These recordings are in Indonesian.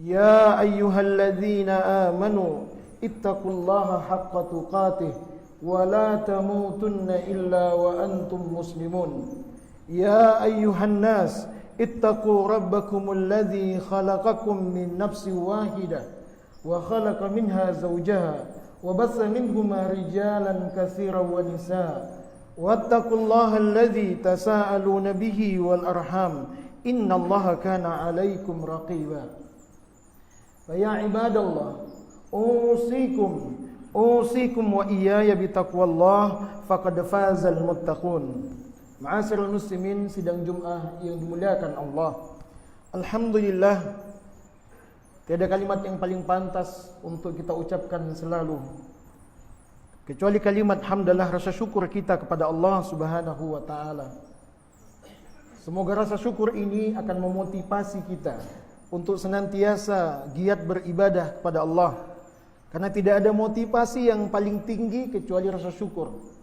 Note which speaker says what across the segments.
Speaker 1: يا أيها الذين آمنوا اتقوا الله حق تقاته ولا تموتن إلا وأنتم مسلمون يا أيها الناس اتقوا ربكم الذي خلقكم من نفس واحدة وخلق منها زوجها وبث منهما رجالا كثيرا ونساء واتقوا الله الذي تساءلون به والأرحام إن الله كان عليكم رقيبا فيا عباد الله أوصيكم وإياي بتقوى الله فقد فاز المتقون. Ma'asyiral muslimin, sidang Jumat yang dimuliakan Allah. Alhamdulillah, tiada kalimat yang paling pantas untuk kita ucapkan selalu kecuali kalimat hamdalah, rasa syukur kita kepada Allah Subhanahu wa taala. Semoga rasa syukur ini akan memotivasi kita untuk senantiasa giat beribadah kepada Allah. Karena tidak ada motivasi yang paling tinggi kecuali rasa syukur.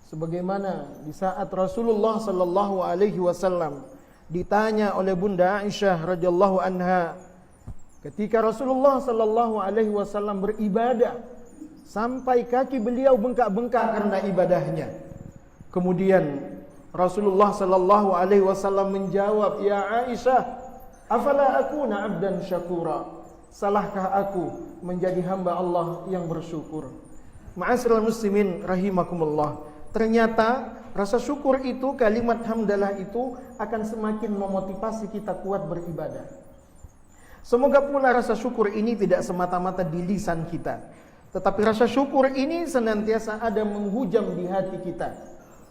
Speaker 1: Sebagaimana di saat Rasulullah sallallahu alaihi wasallam ditanya oleh Bunda Aisyah radhiyallahu anha, ketika Rasulullah sallallahu alaihi wasallam beribadah sampai kaki beliau bengkak-bengkak karena ibadahnya. Kemudian Rasulullah sallallahu alaihi wasallam menjawab, "Ya Aisyah, afala akuna 'abdan syakura? Salahkah aku menjadi hamba Allah yang bersyukur?" Ma'asyiral muslimin rahimakumullah. Ternyata rasa syukur itu, kalimat hamdalah itu akan semakin memotivasi kita kuat beribadah. Semoga pula rasa syukur ini tidak semata-mata di lisan kita, tetapi rasa syukur ini senantiasa ada menghujam di hati kita.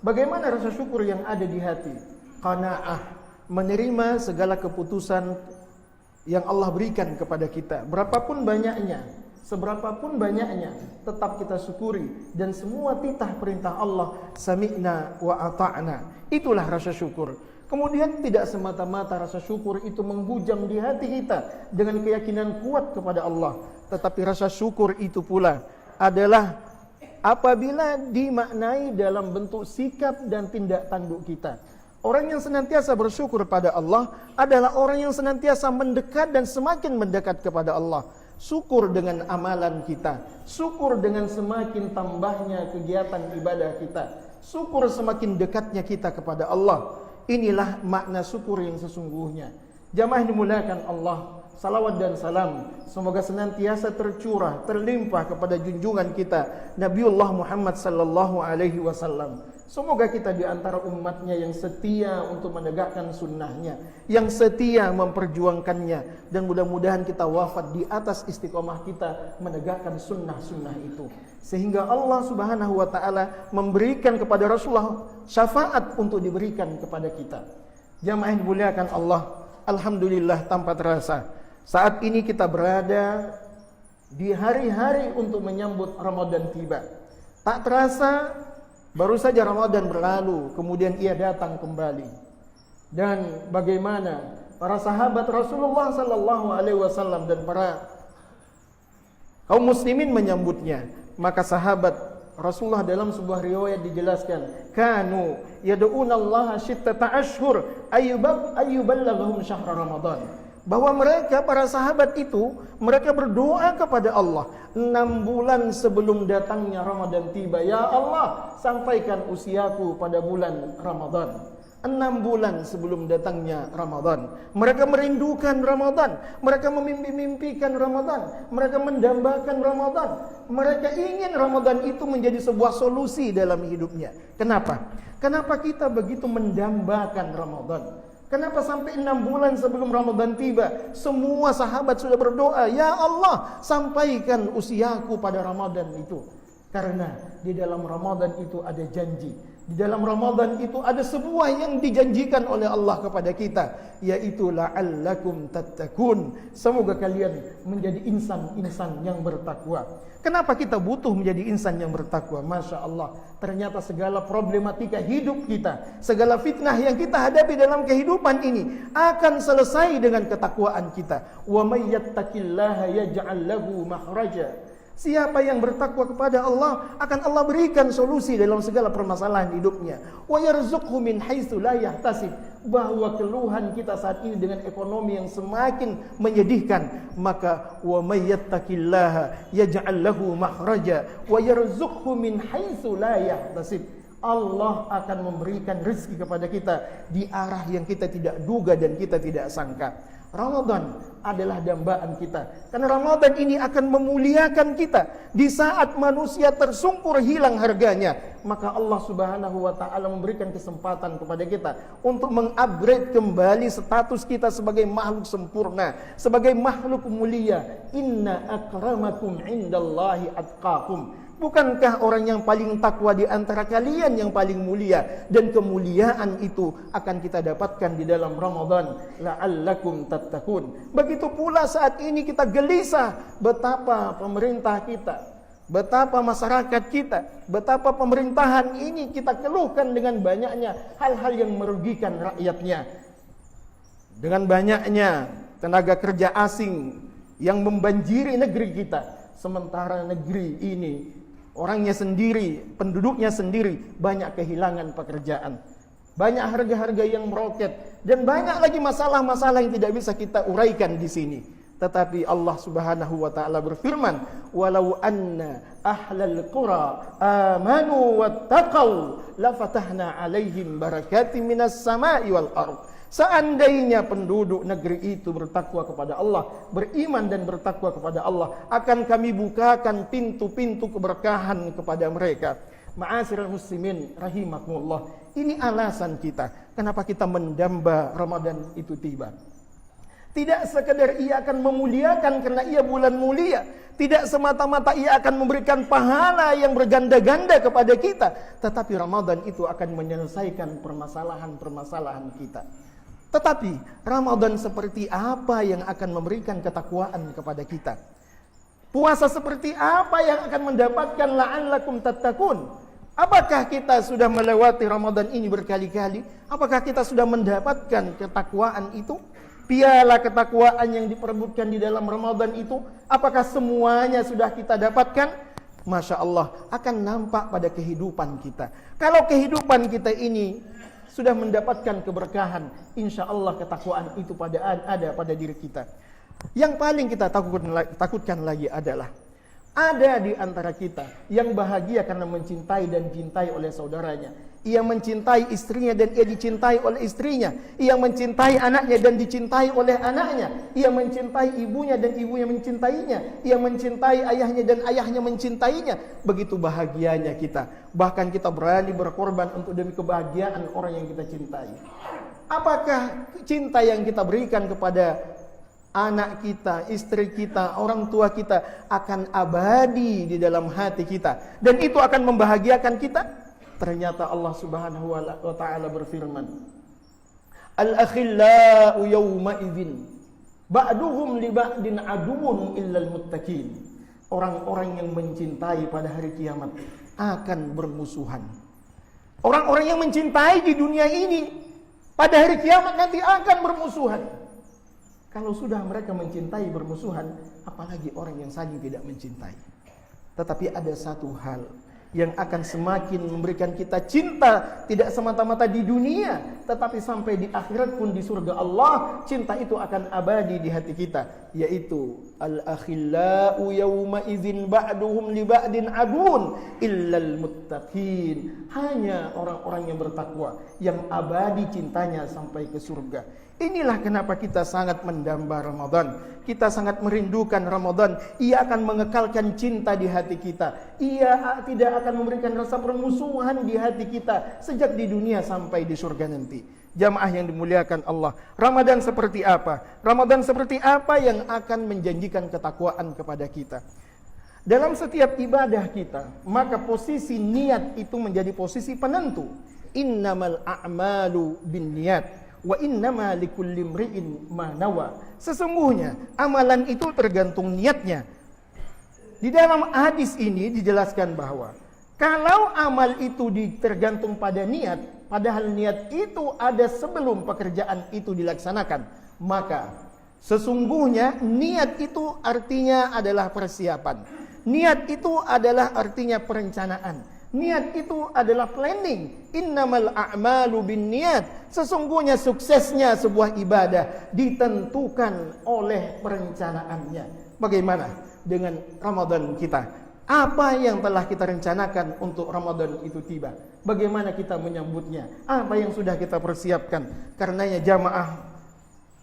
Speaker 1: Bagaimana rasa syukur yang ada di hati? Qanaah, menerima segala keputusan yang Allah berikan kepada kita, berapapun banyaknya, seberapapun banyaknya, tetap kita syukuri. Dan semua titah perintah Allah, sami'na wa ata'na, itulah rasa syukur. Kemudian tidak semata-mata rasa syukur itu menghujam di hati kita dengan keyakinan kuat kepada Allah, tetapi rasa syukur itu pula adalah apabila dimaknai dalam bentuk sikap dan tindak tanduk kita. Orang yang senantiasa bersyukur pada Allah adalah orang yang senantiasa mendekat dan semakin mendekat kepada Allah. Syukur dengan amalan kita, syukur dengan semakin tambahnya kegiatan ibadah kita, syukur semakin dekatnya kita kepada Allah. Inilah makna syukur yang sesungguhnya. Jamaah dimuliakan Allah, salawat dan salam semoga senantiasa tercurah, terlimpah kepada junjungan kita Nabiullah Muhammad sallallahu alaihi wasallam. Semoga kita di antara umatnya yang setia untuk menegakkan sunnahnya, yang setia memperjuangkannya, dan mudah-mudahan kita wafat di atas istiqomah kita menegakkan sunnah-sunnah itu, sehingga Allah Subhanahu wa ta'ala memberikan kepada Rasulullah syafaat untuk diberikan kepada kita. Jamaah yang dimuliakan Allah, alhamdulillah tanpa terasa saat ini kita berada di hari-hari untuk menyambut Ramadan tiba. Tak terasa baru saja Ramadan berlalu, kemudian ia datang kembali. Dan bagaimana para sahabat Rasulullah sallallahu alaihi wasallam dan para kaum muslimin menyambutnya. Maka sahabat Rasulullah dalam sebuah riwayat dijelaskan, kanu yad'unallaha syittata ashhur ayyuballaghum syahr Ramadan. Bahwa mereka, para sahabat itu, mereka berdoa kepada Allah 6 bulan sebelum datangnya Ramadan tiba. Ya Allah, sampaikan usiaku pada bulan Ramadan. 6 bulan sebelum datangnya Ramadan, mereka merindukan Ramadan, mereka memimpi-mimpikan Ramadan, mereka mendambakan Ramadan, mereka ingin Ramadan itu menjadi sebuah solusi dalam hidupnya. Kenapa? Kenapa kita begitu mendambakan Ramadan? Kenapa sampai 6 bulan sebelum Ramadan tiba semua sahabat sudah berdoa, ya Allah, sampaikan usiaku pada Ramadan itu? Karena di dalam Ramadan itu ada janji. Di dalam Ramadan itu ada sebuah yang dijanjikan oleh Allah kepada kita, yaitu la'allakum tattaqun. Semoga kalian menjadi insan-insan yang bertakwa. Kenapa kita butuh menjadi insan yang bertakwa? Masya Allah, ternyata segala problematika hidup kita, segala fitnah yang kita hadapi dalam kehidupan ini akan selesai dengan ketakwaan kita. Wa may yattaqillaha yaj'al lahu makhraja. Siapa yang bertakwa kepada Allah, akan Allah berikan solusi dalam segala permasalahan hidupnya. Wa yarzuqhu min haitsu la yahtasib. Bahwa keluhan kita saat ini dengan ekonomi yang semakin menyedihkan, maka wa may yattaqillaha yaj'al lahu makhraja wa yarzuqhu min haitsu la yahtasib. Allah akan memberikan rezeki kepada kita di arah yang kita tidak duga dan kita tidak sangka. Ramadan adalah dambaan kita, karena Ramadan ini akan memuliakan kita. Di saat manusia tersungkur hilang harganya, maka Allah Subhanahu wa taala memberikan kesempatan kepada kita untuk mengupgrade kembali status kita sebagai makhluk sempurna, sebagai makhluk mulia. Inna akramakum indallahi atqakum. Bukankah orang yang paling takwa di antara kalian yang paling mulia? Dan kemuliaan itu akan kita dapatkan di dalam Ramadan. La'allakum tattaqun. Begitu pula saat ini kita gelisah betapa pemerintah kita, betapa masyarakat kita, betapa pemerintahan ini kita keluhkan dengan banyaknya hal-hal yang merugikan rakyatnya. Dengan banyaknya tenaga kerja asing yang membanjiri negeri kita. Sementara negeri ini orangnya sendiri, penduduknya sendiri banyak kehilangan pekerjaan, banyak harga-harga yang meroket, dan banyak lagi masalah-masalah yang tidak bisa kita uraikan di sini. Tetapi Allah Subhanahu wa taala berfirman, "Walau anna ahlal qura amanu wattaqau lafatahna 'alaihim barakatim minas sama'i wal ardh." Seandainya penduduk negeri itu bertakwa kepada Allah, beriman dan bertakwa kepada Allah, akan kami bukakan pintu-pintu keberkahan kepada mereka. Ma'asyiral muslimin rahimakumullah. Ini alasan kita kenapa kita mendamba Ramadan itu tiba. Tidak sekedar ia akan memuliakan karena ia bulan mulia, tidak semata-mata ia akan memberikan pahala yang berganda-ganda kepada kita, tetapi Ramadan itu akan menyelesaikan permasalahan-permasalahan kita. Tetapi Ramadan seperti apa yang akan memberikan ketakwaan kepada kita? Puasa seperti apa yang akan mendapatkan la'allakum tattaqun? Apakah kita sudah melewati Ramadan ini berkali-kali? Apakah kita sudah mendapatkan ketakwaan itu? Piala ketakwaan yang diperebutkan di dalam Ramadan itu, apakah semuanya sudah kita dapatkan? Masya Allah, akan nampak pada kehidupan kita. Kalau kehidupan kita ini sudah mendapatkan keberkahan, insya Allah ketakwaan itu ada pada diri kita. Yang paling kita takutkan lagi adalah ada di antara kita yang bahagia karena mencintai dan dicintai oleh saudaranya. Ia mencintai istrinya dan ia dicintai oleh istrinya. Ia mencintai anaknya dan dicintai oleh anaknya. Ia mencintai ibunya dan ibunya mencintainya. Ia mencintai ayahnya dan ayahnya mencintainya. Begitu bahagianya kita. Bahkan kita berani berkorban untuk demi kebahagiaan orang yang kita cintai. Apakah cinta yang kita berikan kepada anak kita, istri kita, orang tua kita akan abadi di dalam hati kita, dan itu akan membahagiakan kita? Ternyata Allah Subhanahu wa taala berfirman, Al-akhillau yawma idzin ba'duhum li ba'din aduwwun illal muttaqin. Orang-orang yang mencintai pada hari kiamat akan bermusuhan. Orang-orang yang mencintai di dunia ini pada hari kiamat nanti akan bermusuhan. Kalau sudah mereka mencintai bermusuhan, apalagi orang yang saling tidak mencintai. Tetapi ada satu hal yang akan semakin memberikan kita cinta, tidak semata-mata di dunia, tetapi sampai di akhirat pun di surga Allah, cinta itu akan abadi di hati kita, yaitu al-akhillau yawma idzin ba'duhum li ba'din adun illal muttaqin. Hanya orang-orang yang bertakwa yang abadi cintanya sampai ke surga. Inilah kenapa kita sangat mendamba Ramadan. Kita sangat merindukan Ramadan. Ia akan mengekalkan cinta di hati kita. Ia tidak akan memberikan rasa permusuhan di hati kita sejak di dunia sampai di surga nanti. Jamaah yang dimuliakan Allah, Ramadan seperti apa? Ramadan seperti apa yang akan menjanjikan ketakwaan kepada kita? Dalam setiap ibadah kita, maka posisi niat itu menjadi posisi penentu. Innamal a'malu binniyat wa innama likulli imri'in ma nawa. Sesungguhnya amalan itu tergantung niatnya. Di dalam hadis ini dijelaskan bahwa kalau amal itu tergantung pada niat, padahal niat itu ada sebelum pekerjaan itu dilaksanakan, maka sesungguhnya niat itu artinya adalah persiapan. Niat itu adalah artinya perencanaan. Niat itu adalah planning. Innamal a'malu binniyat. Sesungguhnya suksesnya sebuah ibadah ditentukan oleh perencanaannya. Bagaimana dengan Ramadan kita? Apa yang telah kita rencanakan untuk Ramadan itu tiba? Bagaimana kita menyambutnya? Apa yang sudah kita persiapkan? Karenanya jamaah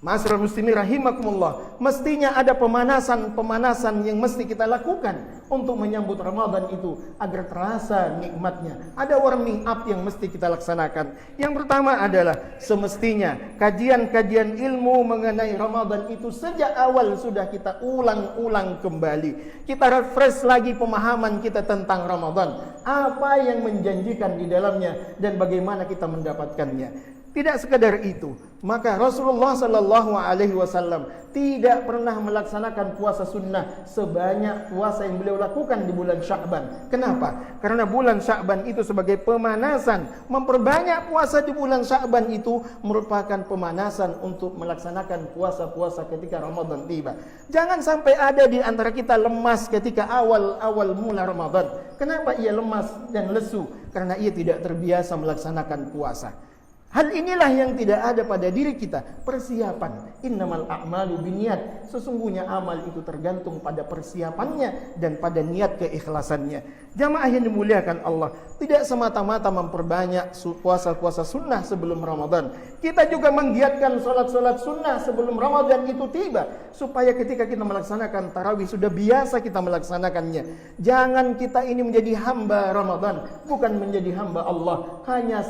Speaker 1: Ma'asyiral muslimin rahimakumullah, mestinya ada pemanasan yang mesti kita lakukan untuk menyambut Ramadan itu agar terasa nikmatnya. Ada warming up yang mesti kita laksanakan. Yang pertama adalah semestinya kajian-kajian ilmu mengenai Ramadan itu sejak awal sudah kita ulang-ulang kembali. Kita refresh lagi pemahaman kita tentang Ramadan. Apa yang menjanjikan di dalamnya dan bagaimana kita mendapatkannya. Tidak sekadar itu, maka Rasulullah sallallahu alaihi wasallam tidak pernah melaksanakan puasa sunnah sebanyak puasa yang beliau lakukan di bulan Sya'ban. Kenapa? Karena bulan Sya'ban itu sebagai pemanasan. Memperbanyak puasa di bulan Sya'ban itu merupakan pemanasan untuk melaksanakan puasa-puasa ketika Ramadan tiba. Jangan sampai ada di antara kita lemas ketika awal-awal mula Ramadan. Kenapa ia lemas dan lesu? Karena ia tidak terbiasa melaksanakan puasa. Hal inilah yang tidak ada pada diri kita. Persiapan. Innamal a'malu binniyat. Sesungguhnya amal itu tergantung pada persiapannya dan pada niat keikhlasannya. Jamaah yang dimuliakan Allah, tidak semata-mata memperbanyak puasa-puasa sunnah sebelum Ramadan. Kita juga menggiatkan salat-salat sunnah sebelum Ramadan itu tiba, supaya ketika kita melaksanakan tarawih sudah biasa kita melaksanakannya. Jangan kita ini menjadi hamba Ramadan, bukan menjadi hamba Allah. Hanya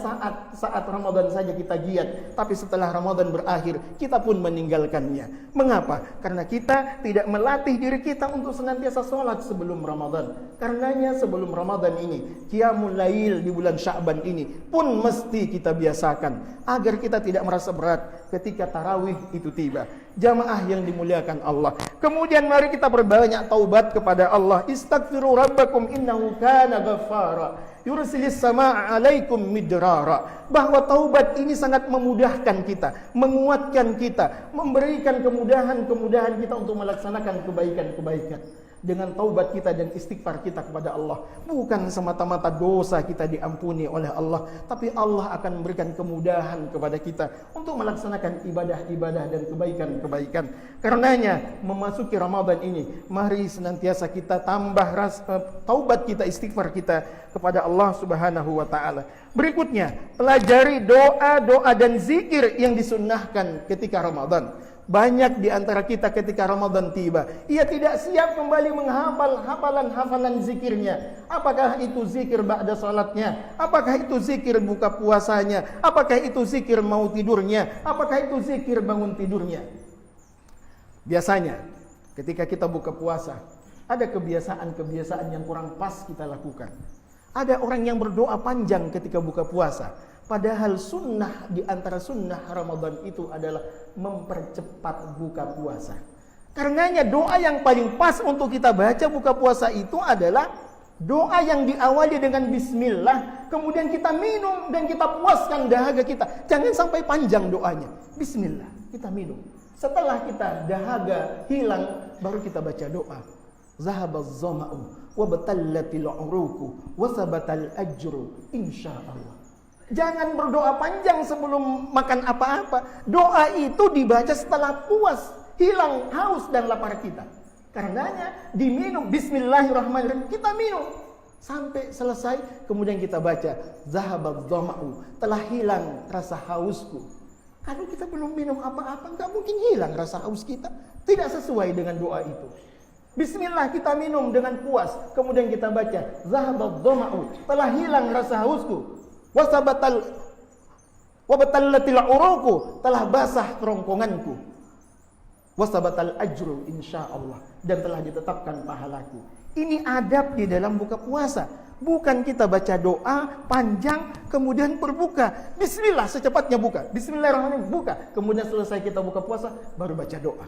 Speaker 1: saat Ramadan saja kita giat, tapi setelah Ramadan berakhir kita pun meninggalkannya. Mengapa? Karena kita tidak melatih diri kita untuk senantiasa sholat sebelum Ramadan. Karenanya sebelum Ramadan ini, qiyamul lail di bulan Sya'ban ini pun mesti kita biasakan agar kita tidak merasa berat ketika tarawih itu tiba. Jamaah yang dimuliakan Allah, kemudian mari kita berbanyak taubat kepada Allah. Istaghfiru rabbakum innahu kana ghaffara yursilis samaa'a 'alaikum midrara. Bahwa taubat ini sangat memudahkan kita, menguatkan kita, memberikan kemudahan kita untuk melaksanakan kebaikan-kebaikan. Dengan taubat kita dan istighfar kita kepada Allah, bukan semata-mata dosa kita diampuni oleh Allah, tapi Allah akan memberikan kemudahan kepada kita untuk melaksanakan ibadah-ibadah dan kebaikan-kebaikan. Karenanya memasuki Ramadan ini, mari senantiasa kita tambah taubat kita, istighfar kita kepada Allah Subhanahu wa taala. Berikutnya, pelajari doa-doa dan zikir yang disunnahkan ketika Ramadan. Banyak di antara kita ketika Ramadan tiba, ia tidak siap kembali menghafal hafalan zikirnya. Apakah itu zikir ba'da salatnya? Apakah itu zikir buka puasanya? Apakah itu zikir mau tidurnya? Apakah itu zikir bangun tidurnya? Biasanya ketika kita buka puasa, ada kebiasaan-kebiasaan yang kurang pas kita lakukan. Ada orang yang berdoa panjang ketika buka puasa. Padahal sunnah di antara sunnah Ramadan itu adalah mempercepat buka puasa. Karenanya doa yang paling pas untuk kita baca buka puasa itu adalah doa yang diawali dengan bismillah, kemudian kita minum dan kita puaskan dahaga kita. Jangan sampai panjang doanya. Bismillah, kita minum. Setelah kita dahaga hilang, baru kita baca doa. Zahabaz zama'u wa batallatil uruku wa sabatal ajru insyaallah. Jangan berdoa panjang sebelum makan apa-apa. Doa itu dibaca setelah puas, hilang haus dan lapar kita. Karenanya diminum bismillahirrahmanirrahim, kita minum sampai selesai, kemudian kita baca zahabadz dhama'u, telah hilang rasa hausku. Kalau kita belum minum apa-apa, enggak mungkin hilang rasa haus kita. Tidak sesuai dengan doa itu. Bismillah, kita minum dengan puas, kemudian kita baca zahabadz dhama'u, telah hilang rasa hausku. Wabatallatil uruku, telah basah kerongkonganku. Wasabatal ajru insyaallah, dan telah ditetapkan pahalaku. Ini adab di dalam buka puasa. Bukan kita baca doa panjang kemudian berbuka. Bismillah, secepatnya buka. Bismillahirrahmanirrahim, buka. Kemudian selesai kita buka puasa baru baca doa.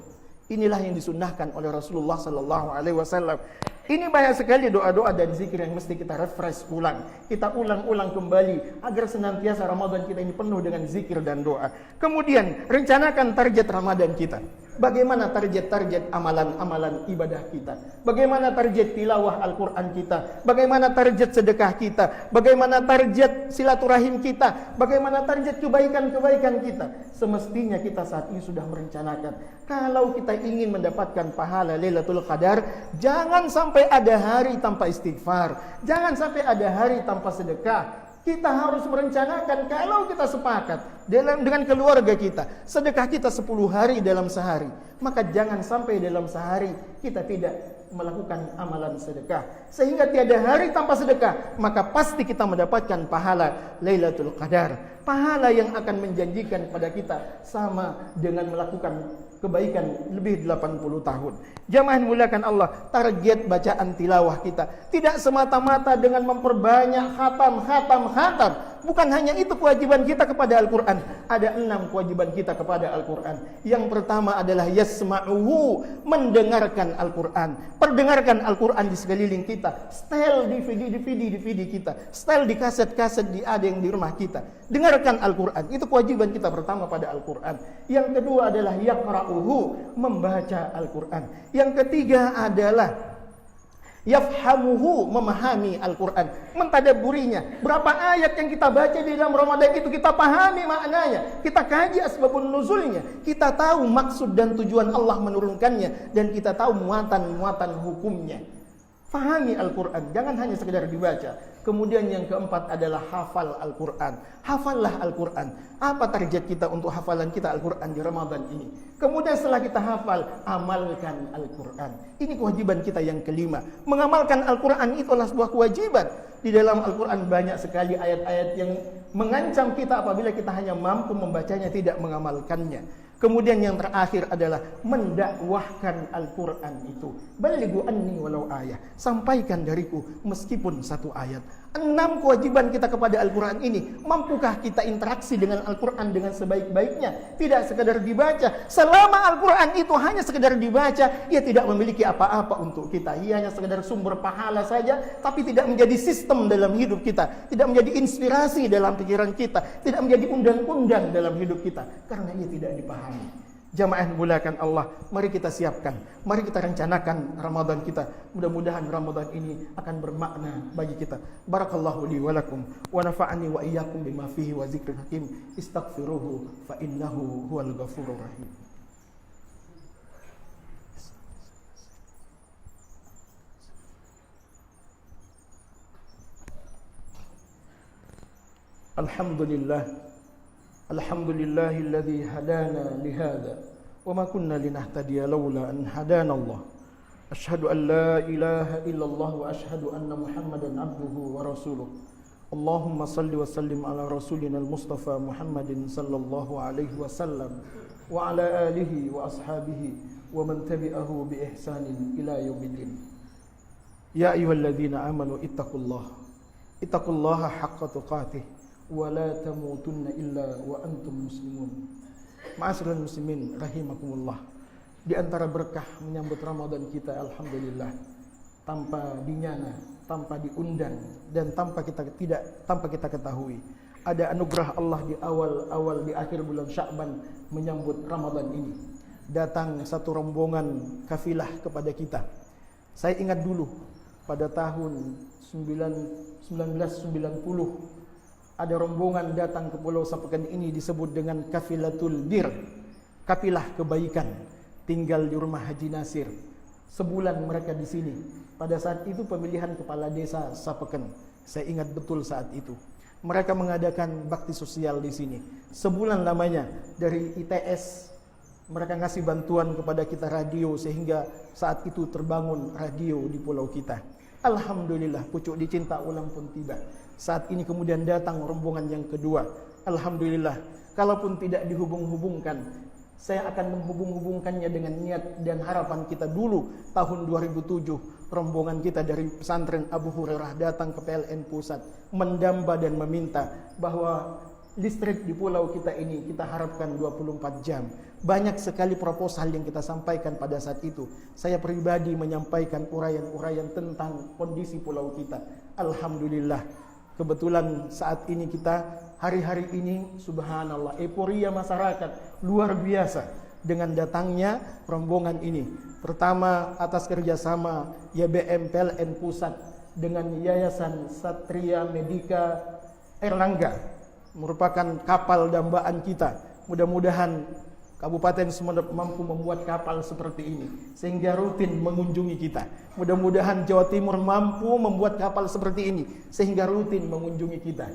Speaker 1: Inilah yang disunnahkan oleh Rasulullah sallallahu alaihi wasallam. Ini banyak sekali doa-doa dan zikir yang mesti kita refresh ulang. Kita ulang-ulang kembali agar senantiasa Ramadan kita ini penuh dengan zikir dan doa. Kemudian rencanakan target Ramadan kita. Bagaimana target-target amalan-amalan ibadah kita? Bagaimana target tilawah Al-Quran kita? Bagaimana target sedekah kita? Bagaimana target silaturahim kita? Bagaimana target kebaikan-kebaikan kita? Semestinya kita saat ini sudah merencanakan. Kalau kita ingin mendapatkan pahala Lailatul Qadar, jangan sampai ada hari tanpa istighfar. Jangan sampai ada hari tanpa sedekah. Kita harus merencanakan, kalau kita sepakat dengan keluarga kita, sedekah kita 10 hari dalam sehari, maka jangan sampai dalam sehari kita tidak melakukan amalan sedekah, sehingga tiada hari tanpa sedekah, maka pasti kita mendapatkan pahala Lailatul Qadar, pahala yang akan menjanjikan pada kita sama dengan melakukan kebaikan lebih 80 tahun. Jamaah muliakan Allah, target bacaan tilawah kita tidak semata-mata dengan memperbanyak khatam. Bukan hanya itu kewajiban kita kepada Al-Quran. Ada 6 kewajiban kita kepada Al-Quran. Yang pertama adalah yasma'uhu, mendengarkan Al-Quran. Perdengarkan Al-Quran di sekeliling kita. Setel DVD kita. Setel di kaset-kaset ada yang di rumah kita. Dengarkan Al-Quran. Itu kewajiban kita pertama pada Al-Quran. Yang kedua adalah yaqra'uhu, membaca Al-Quran. Yang ketiga adalah yafhamuhu, memahami Al-Quran, mentadabburinya. Berapa ayat yang kita baca di dalam Ramadan itu kita pahami maknanya, kita kaji asbabun nuzulnya, kita tahu maksud dan tujuan Allah menurunkannya, dan kita tahu muatan-muatan hukumnya. Fahami Al-Quran, jangan hanya sekedar dibaca. Kemudian yang keempat adalah hafal Al-Quran. Hafallah Al-Quran. Apa target kita untuk hafalan kita Al-Quran di Ramadan ini? Kemudian setelah kita hafal, amalkan Al-Quran. Ini kewajiban kita yang kelima. Mengamalkan Al-Quran itu adalah sebuah kewajiban. Di dalam Al-Quran banyak sekali ayat-ayat yang mengancam kita apabila kita hanya mampu membacanya, tidak mengamalkannya. Kemudian yang terakhir adalah mendakwahkan Al-Quran itu. Balighu anni walau ayah. Sampaikan dariku meskipun 1 ayat. 6 kewajiban kita kepada Al-Quran ini. Mampukah kita interaksi dengan Al-Quran dengan sebaik-baiknya? Tidak sekedar dibaca. Selama Al-Quran itu hanya sekedar dibaca, ia tidak memiliki apa-apa untuk kita. Ia hanya sekedar sumber pahala saja, tapi tidak menjadi sistem dalam hidup kita. Tidak menjadi inspirasi dalam pikiran kita. Tidak menjadi undang-undang dalam hidup kita. Karena ia tidak dipahami. Jamaah muliakan Allah, mari kita siapkan, mari kita rencanakan Ramadan kita. Mudah-mudahan Ramadan ini akan bermakna bagi kita. Barakallahu li wa lakum wa nafa'ani wa iyyakum bima fihi wa dzikril hakim. Istaghfiruhu fa innahu huwal ghafurur rahim. Alhamdulillahilladzi hadana lihada wa ma kunna linahtadiya laula an hadana Allah. Asyhadu an la ilaha illallah wa asyhadu anna Muhammadan abduhu wa rasuluh. Allahumma salli wa sallim ala rasulina al-Mustafa Muhammadin sallallahu alaihi wasallam wa ala alihi wa ashabihi wa man tabi'ahu bi ihsanin ila yaumiddin. Ya ayyuhalladzina amanu ittaqullaha haqqa tuqatih wa la tamutunna illa wa antum muslimun. Ma'asyiral muslimin rahimakumullah. Di antara berkah menyambut Ramadan kita, alhamdulillah, tanpa dinyana, tanpa diundang, dan tanpa kita ketahui, ada anugerah Allah di awal di akhir bulan Sya'ban menyambut Ramadan ini. Datang satu rombongan kafilah kepada kita. Saya ingat dulu pada tahun 1990 ada rombongan datang ke Pulau Sapeken ini disebut dengan Kafilatul Bir, kafilah kebaikan, tinggal di rumah Haji Nasir. Sebulan mereka di sini. Pada saat itu pemilihan kepala desa Sapeken. Saya ingat betul saat itu. Mereka mengadakan bakti sosial di sini. Sebulan lamanya dari ITS mereka ngasih bantuan kepada kita radio, sehingga saat itu terbangun radio di pulau kita. Alhamdulillah, pucuk dicinta ulang pun tiba. Saat ini kemudian datang rombongan yang kedua. Alhamdulillah, kalaupun tidak dihubung-hubungkan, saya akan menghubung-hubungkannya dengan niat dan harapan kita dulu. Tahun 2007, rombongan kita dari pesantren Abu Hurairah datang ke PLN Pusat, mendamba dan meminta bahwa listrik di pulau kita ini kita harapkan 24 jam. Banyak sekali proposal yang kita sampaikan pada saat itu. Saya pribadi menyampaikan uraian-uraian tentang kondisi pulau kita. Alhamdulillah, kebetulan saat ini kita hari-hari ini subhanallah, euforia masyarakat luar biasa. dengan datangnya rombongan ini. Pertama, atas kerjasama YBM PLN Pusat dengan Yayasan Satria Medika Erlangga, merupakan kapal dambaan kita. Mudah-mudahan Kabupaten Sumeneb mampu membuat kapal seperti ini sehingga rutin mengunjungi kita. Mudah-mudahan Jawa Timur mampu membuat kapal seperti ini sehingga rutin mengunjungi kita.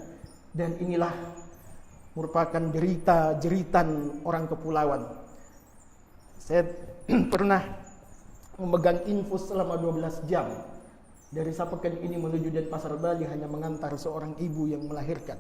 Speaker 1: Dan inilah merupakan jeritan orang kepulauan. Saya pernah memegang infus selama 12 jam dari Sapeken ini menuju Denpasar Bali hanya mengantar seorang ibu yang melahirkan.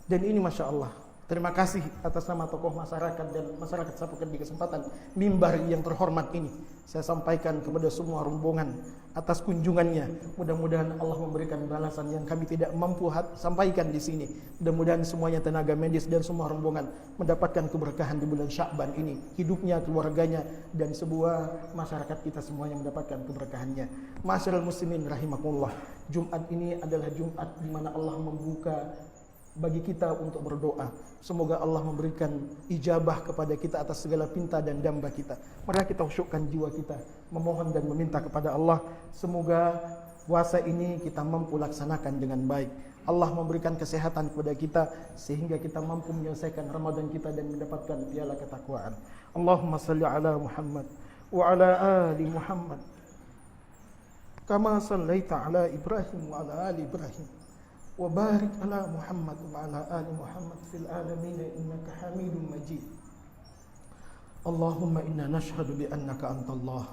Speaker 1: Dan ini Masya Allah, terima kasih atas nama tokoh masyarakat dan masyarakat Sapeken di kesempatan mimbar yang terhormat ini. Saya sampaikan kepada semua rombongan atas kunjungannya. Mudah-mudahan Allah memberikan balasan yang kami tidak mampu sampaikan di sini. Mudah-mudahan semuanya tenaga medis dan semua rombongan mendapatkan keberkahan di bulan Sya'ban ini. Hidupnya, keluarganya, dan sebuah masyarakat kita semuanya mendapatkan keberkahannya. Ma'asyiral muslimin rahimakumullah. Jumat ini adalah Jumat di mana Allah membuka bagi kita untuk berdoa. Semoga Allah memberikan ijabah kepada kita atas segala pinta dan damba kita. Mari kita khusyukkan jiwa kita, memohon dan meminta kepada Allah. Semoga puasa ini kita mampu laksanakan dengan baik. Allah memberikan kesehatan kepada kita sehingga kita mampu menyelesaikan Ramadan kita dan mendapatkan piala ketakwaan. Allahumma salli ala Muhammad wa ala ali Muhammad kama sallaita ala Ibrahim wa ala ali Ibrahim. وبارك على محمد وعلى آل محمد في العالمين إنك حميد مجيد. اللهم إنا نشهد بأنك أنت الله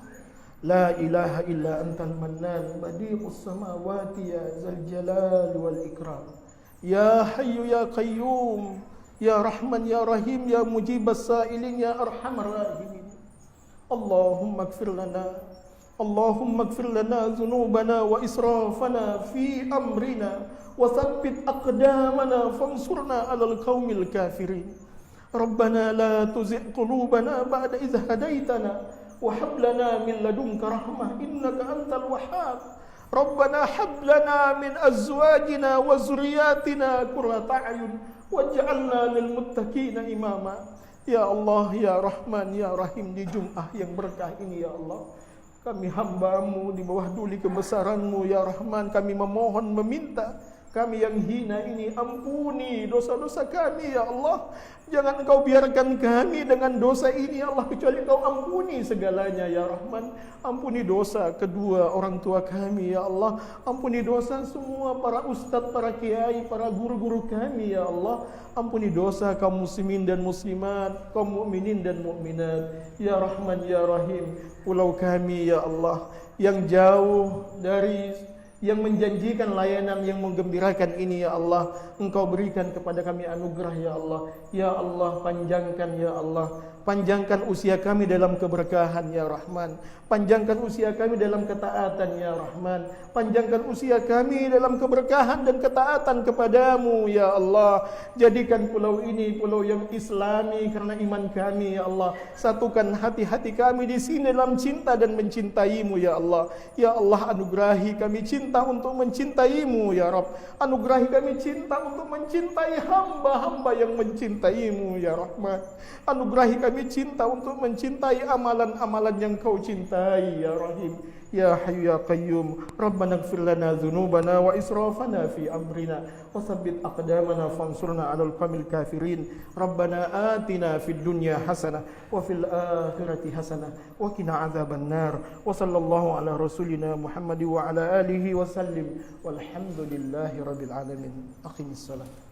Speaker 1: لا إله إلا أنت المنان بديع السماوات يا ذا الجلال والإكرام يا حي يا قيوم يا رحمن يا رحيم يا مجيب السائلين يا أرحم الراحمين. اللهم اغفر لنا ذنوبنا وإسرافنا في أمرنا وثبت أقدامنا فانصرنا على القوم الكافرين. ربنا لا تزغ قلوبنا بعد إذ هديتنا وهب لنا من لدنك رحمة إنك أنت الوهاب. ربنا هب لنا من أزواجنا وذرياتنا قرة أعين واجعلنا للمتقين إماما. Ya Allah, Ya Rahman, Ya Rahim, di Jum'ah yang berkah ini ya Allah, kami hamba-Mu di bawah duli kebesaran-Mu ya Rahman, kami memohon meminta, kami yang hina ini ampuni dosa-dosa kami ya Allah. Jangan Engkau biarkan kami dengan dosa ini ya Allah, kecuali Engkau ampuni segalanya ya Rahman. Ampuni dosa kedua orang tua kami ya Allah. Ampuni dosa semua para ustadz, para kiai, para guru-guru kami ya Allah. Ampuni dosa kaum muslimin dan muslimat, kaum mukminin dan mukminat ya Rahman ya Rahim. Pulau kami ya Allah yang jauh dari yang menjanjikan layanan yang menggembirakan ini ya Allah, Engkau berikan kepada kami anugerah ya Allah. Ya Allah, panjangkan usia kami dalam keberkahan ya Rahman. Panjangkan usia kami dalam ketaatan ya Rahman. Panjangkan usia kami dalam keberkahan dan ketaatan kepadamu ya Allah. Jadikan pulau ini pulau yang islami karena iman kami ya Allah. Satukan hati-hati kami di sini dalam cinta dan mencintaimu ya Allah. Ya Allah, anugerahi kami cinta untuk mencintaimu ya Rabb. Anugerahi kami cinta untuk mencintai hamba-hamba yang mencintaimu ya Rahman. Anugerahi kami cinta untuk mencintai amalan-amalan yang Kau cintai ya Rahim. Ya Hayyu ya Qayyum. Rabbana ighfir lana dhunubana wa israfana fi amrina wa tsabbit aqdamana fansurna 'alal qawmil kafirin. Rabbana atina fid dunya hasanah wa fil akhirati hasanah wa qina adzaban nar. Wa sallallahu ala rasulina Muhammad wa ala alihi wa sallim. Walhamdulillahi rabbil alamin. Aqimis salat.